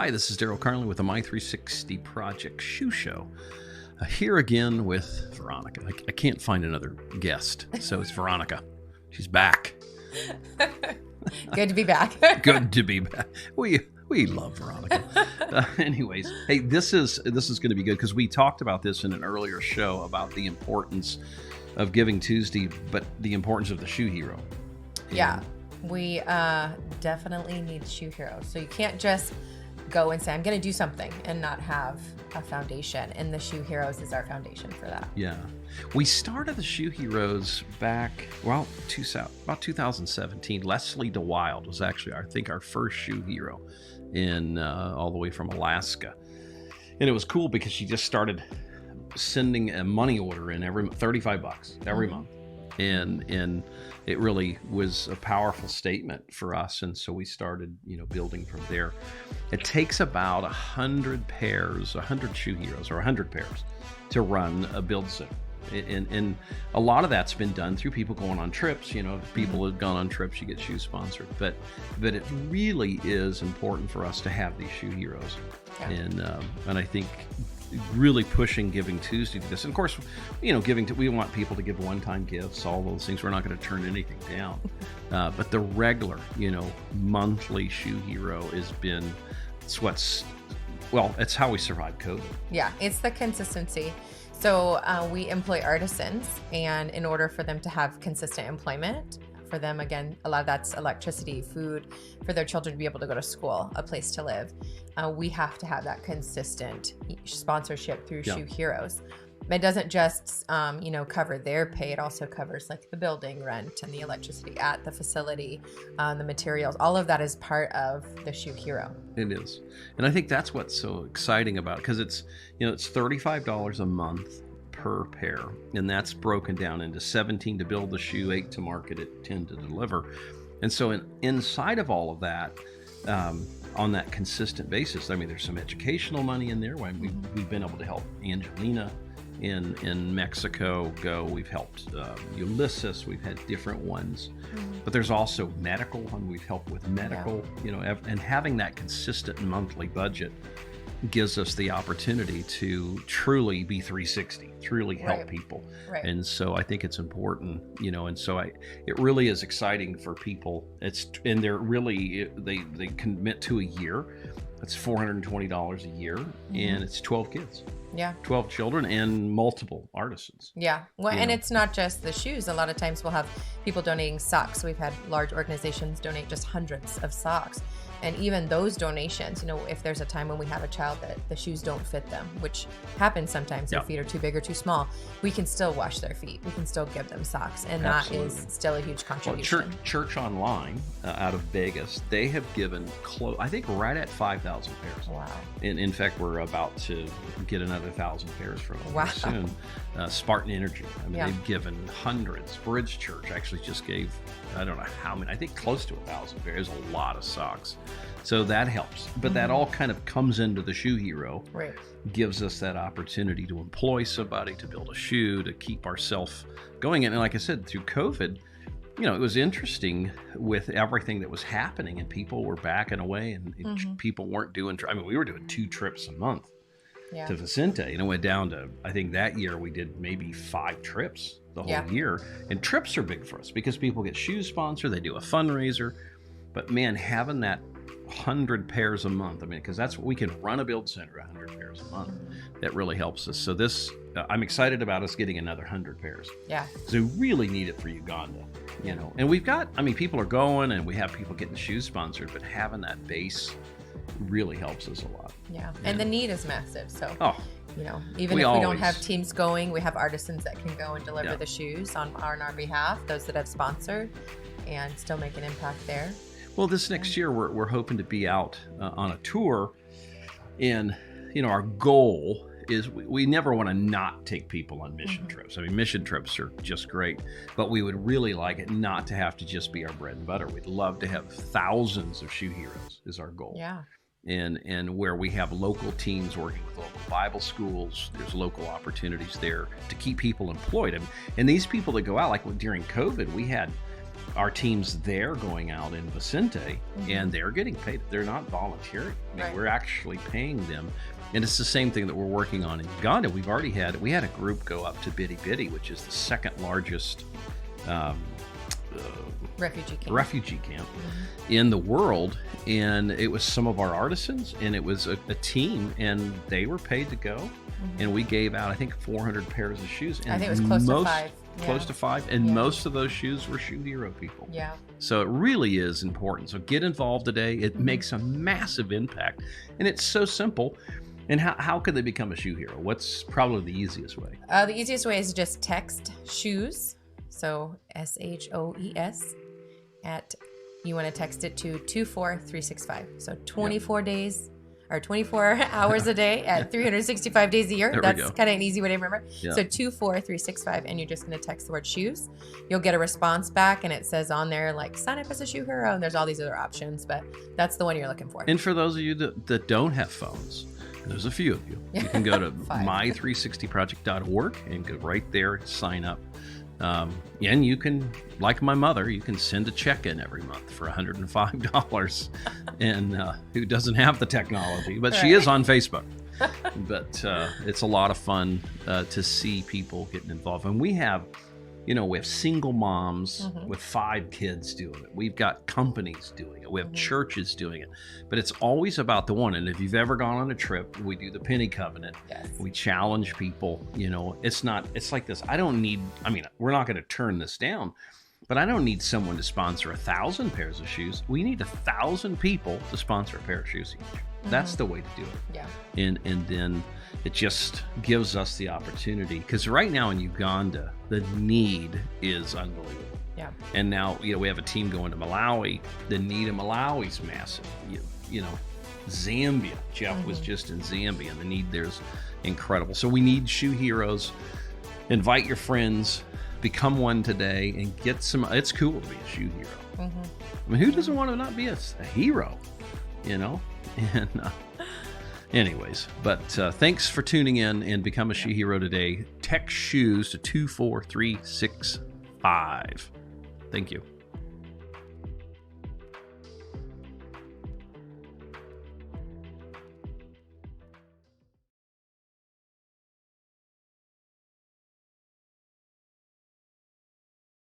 Hi, this is Daryl Carnley with the My360 Project Shoe Show. Here again with Veronica. I can't find another guest, so it's Veronica. She's back. Good to be back. Good to be back. We love Veronica. Anyways, hey, this is going to be good because we talked about this in an earlier show about the importance of Giving Tuesday, but the importance of the shoe hero. Yeah, we definitely need shoe heroes. So you can't just go and say, I'm going to do something and not have a foundation. And the Shoe Heroes is our foundation for that. Yeah. We started the Shoe Heroes back, about 2017. Leslie DeWild was actually, I think, our first shoe hero in all the way from Alaska. And it was cool because she just started sending a money order in every $35 every month. And it really was a powerful statement for us. And so we started, building from there. It takes about 100 shoe heroes or 100 pairs to run a build center. And a lot of that's been done through people going on trips. If people have gone on trips, you get shoe sponsored. But it really is important for us to have these shoe heroes. Yeah. And I think really pushing Giving Tuesday to this. And of course, we want people to give one-time gifts, all those things. We're not going to turn anything down. But the regular, monthly shoe hero has been, it's how we survived COVID. Yeah, it's the consistency. So we employ artisans, and in order for them to have consistent employment, for them, again, a lot of that's electricity, food, for their children to be able to go to school, a place to live. We have to have that consistent sponsorship through Shoe Heroes. It doesn't just, cover their pay. It also covers like the building rent and the electricity at the facility, the materials. All of that is part of the Shoe Hero. It is. And I think that's what's so exciting about it, because it's $35 a month per pair, and that's broken down into 17 to build the shoe, 8 to market it, 10 to deliver. And so inside of all of that, on that consistent basis, there's some educational money in there. We've been able to help Angelina in Mexico go. We've helped Ulysses. We've had different ones, but there's also medical, and we've helped with medical. And having that consistent monthly budget gives us the opportunity to truly be 360, truly help people. Right. And so I think it's important, and so it really is exciting for people. They commit to a year. It's $420 a year, and it's 12 kids. Yeah. 12 children and multiple artisans. Yeah. Well, and it's not just the shoes. A lot of times we'll have people donating socks. We've had large organizations donate just hundreds of socks. And even those donations, if there's a time when we have a child that the shoes don't fit them, which happens sometimes, their feet are too big or too small, we can still wash their feet. We can still give them socks. And Absolutely. That is still a huge contribution. Well, Church Online out of Vegas, they have given I think right at 5,000 pairs. Wow. In fact, we're about to get another 1,000 pairs from them soon. Spartan Energy, they've given hundreds. Bridge Church actually just gave, I don't know how many, I think close to 1,000 pairs, a lot of socks. So that helps. But that all kind of comes into the Shoe Hero. Right. Gives us that opportunity to employ somebody, to build a shoe, to keep ourselves going. And like I said, through COVID, it was interesting with everything that was happening, and people were backing away, and people weren't doing, we were doing 2 trips a month to Vicente. It went down to, I think that year we did maybe 5 trips the whole year. And trips are big for us because people get shoes sponsored, they do a fundraiser. But man, having that 100 pairs a month, because that's what we can run a build center, 100 pairs a month. That really helps us. So this, I'm excited about us getting another 100 pairs. Yeah. Because we really need it for Uganda, And we've got, people are going, and we have people getting shoes sponsored, but having that base really helps us a lot. Yeah. And the need is massive. So, even we if we don't have teams going, we have artisans that can go and deliver the shoes on our behalf, those that have sponsored, and still make an impact there. Well, this next year, we're hoping to be out on a tour, and our goal is we never want to not take people on mission trips. Mission trips are just great, but we would really like it not to have to just be our bread and butter. We'd love to have thousands of shoe heroes is our goal. Yeah. And where we have local teams working with local Bible schools, there's local opportunities there to keep people employed. And these people that go out, like during COVID, we had our teams there going out in Vicente, and they're getting paid. They're not volunteering. I mean, Right. we're actually paying them. And it's the same thing that we're working on in Uganda. We had a group go up to Bidi Bidi, which is the second largest Refugee camp. in the world, and it was some of our artisans, and it was a team, and they were paid to go, and we gave out, I think, 400 pairs of shoes. And I think it was close to 5. Close Yeah. to 5, and Yeah. most of those shoes were Shoe Hero people. Yeah. So it really is important. So get involved today. It makes a massive impact, and it's so simple. And how could they become a Shoe Hero? What's probably the easiest way? The easiest way is just text shoes, so SHOES, you want to text it to 24365. So 24 days or 24 hours a day at 365 days a year. There we That's go. kind of an easy way to remember. Yeah. So 24365, and you're just going to text the word shoes. You'll get a response back, and it says on there like sign up as a Shoe Hero, and there's all these other options, but that's the one you're looking for. And for those of you that don't have phones, there's a few of you. You can go to 5. my360project.org and go right there and sign up. And you can, like my mother, you can send a check in every month for $105. And who doesn't have the technology, but she Right. is on Facebook. But it's a lot of fun to see people getting involved. And we have single moms with 5 kids doing it. We've got companies doing it. We have churches doing it. But it's always about the one. And if you've ever gone on a trip, we do the Penny Covenant. Yes. We challenge people. It's like this. We're not going to turn this down, but I don't need someone to sponsor 1,000 pairs of shoes. We need 1,000 people to sponsor a pair of shoes each. That's the way to do it. Yeah. And then it just gives us the opportunity, because right now in Uganda the need is unbelievable. Yeah. And now we have a team going to Malawi. The need in Malawi is massive. Zambia. Jeff was just in Zambia, and the need there's incredible. So we need Shoe Heroes. Invite your friends, become one today, and get some. It's cool to be a shoe hero. I mean, who doesn't want to not be a hero? And anyways, but thanks for tuning in, and become a Shoe Hero today. Text shoes to 24365. Thank you.